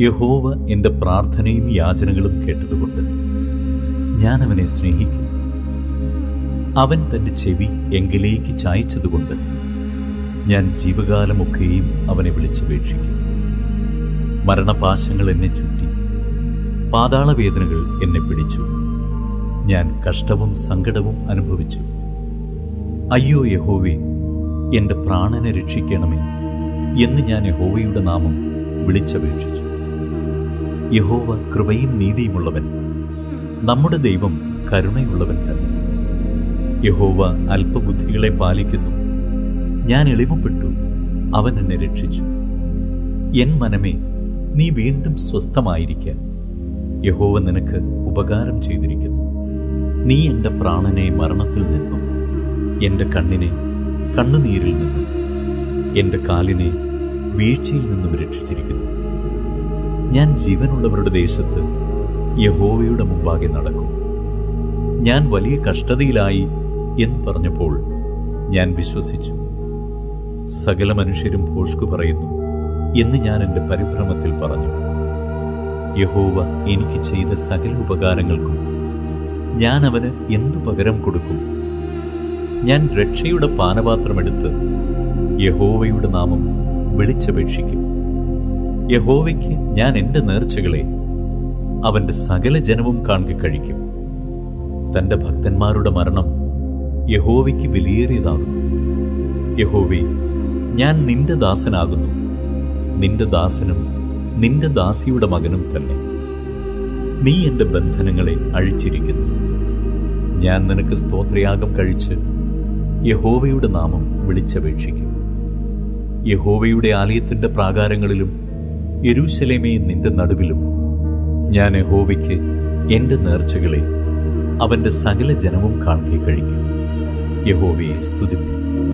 യഹോവ എൻ്റെ പ്രാർത്ഥനയും യാചനകളും കേട്ടതുകൊണ്ട് ഞാൻ അവനെ സ്നേഹിക്കുന്നു. അവൻ തൻ്റെ ചെവി എങ്കിലേക്ക് ചായ്ച്ചതുകൊണ്ട് ഞാൻ ജീവകാലമൊക്കെയും അവനെ വിളിച്ചപേക്ഷിക്കും. മരണപാശങ്ങൾ എന്നെ ചുറ്റി, പാതാളവേദനകൾ എന്നെ പിടിച്ചു. ഞാൻ കഷ്ടവും സങ്കടവും അനുഭവിച്ചു. അയ്യോ യഹോവേ, എൻ്റെ പ്രാണനെ രക്ഷിക്കണമേ എന്ന് ഞാൻ യഹോവയുടെ നാമം വിളിച്ചപേക്ഷിച്ചു. യഹോവ കൃപയും നീതിയുമുള്ളവൻ, നമ്മുടെ ദൈവം കരുണയുള്ളവൻ തന്നെ. യഹോവ അല്പബുദ്ധികളെ പാലിക്കുന്നു. ഞാൻ എളിമപ്പെട്ടു, അവൻ എന്നെ രക്ഷിച്ചു. എൻ മനമേ, നീ വീണ്ടും സ്വസ്ഥമായിരിക്ക. യഹോവ നിനക്ക് ഉപകാരം ചെയ്തിരിക്കുന്നു. നീ എൻ്റെ പ്രാണനെ മരണത്തിൽ നിന്നും, എൻ്റെ കണ്ണിനെ കണ്ണുനീരിൽ നിന്നും, എൻ്റെ കാലിനെ വീഴ്ചയിൽ നിന്നും രക്ഷിച്ചിരിക്കുന്നു. ഞാൻ ജീവനുള്ളവരുടെ ദേശത്ത് യഹോവയുടെ മുമ്പാകെ നടക്കും. ഞാൻ വലിയ കഷ്ടതയിലായി എന്ന് പറഞ്ഞപ്പോൾ ഞാൻ വിശ്വസിച്ചു. സകല മനുഷ്യരും ഭോഷ്കു പറയുന്നു എന്ന് ഞാൻ എൻ്റെ പരിഭ്രമത്തിൽ പറഞ്ഞു. യഹോവ എനിക്ക് ചെയ്ത സകല ഉപകാരങ്ങൾക്കും ഞാൻ അവന് എന്തു പകരം കൊടുക്കും? ഞാൻ രക്ഷയുടെ പാനപാത്രമെടുത്ത് യഹോവയുടെ നാമം വിളിച്ചപേക്ഷിക്കും. യഹോവയ്ക്ക് ഞാൻ എൻ്റെ നേർച്ചകളെ അവൻ്റെ സകല ജനവും കാണെ കഴിക്കും. തൻ്റെ ഭക്തന്മാരുടെ മരണം യഹോവയ്ക്ക് വിലയേറിയതാകുന്നു. യഹോവേ, ഞാൻ നിന്റെ ദാസനാകുന്നു, നിന്റെ ദാസനും നിന്റെ ദാസിയുടെ മകനും തന്നെ. നീ എൻ്റെ ബന്ധനങ്ങളെ അഴിച്ചിരിക്കുന്നു. ഞാൻ നിനക്ക് സ്തോത്രയാഗം കഴിച്ച് യഹോവയുടെ നാമം വിളിച്ചപേക്ഷിക്കും. യഹോവയുടെ ആലയത്തിൻ്റെ പ്രാകാരങ്ങളിലും യെരൂശലേമേ നിന്റെ നടുവിലും ഞാൻ യഹോവയ്ക്ക് എൻ്റെ നേർച്ചകളെ അവൻ്റെ സകല ജനവും കാണെ കഴിക്കും. യഹോവയെ സ്തുതിപ്പിക്കും.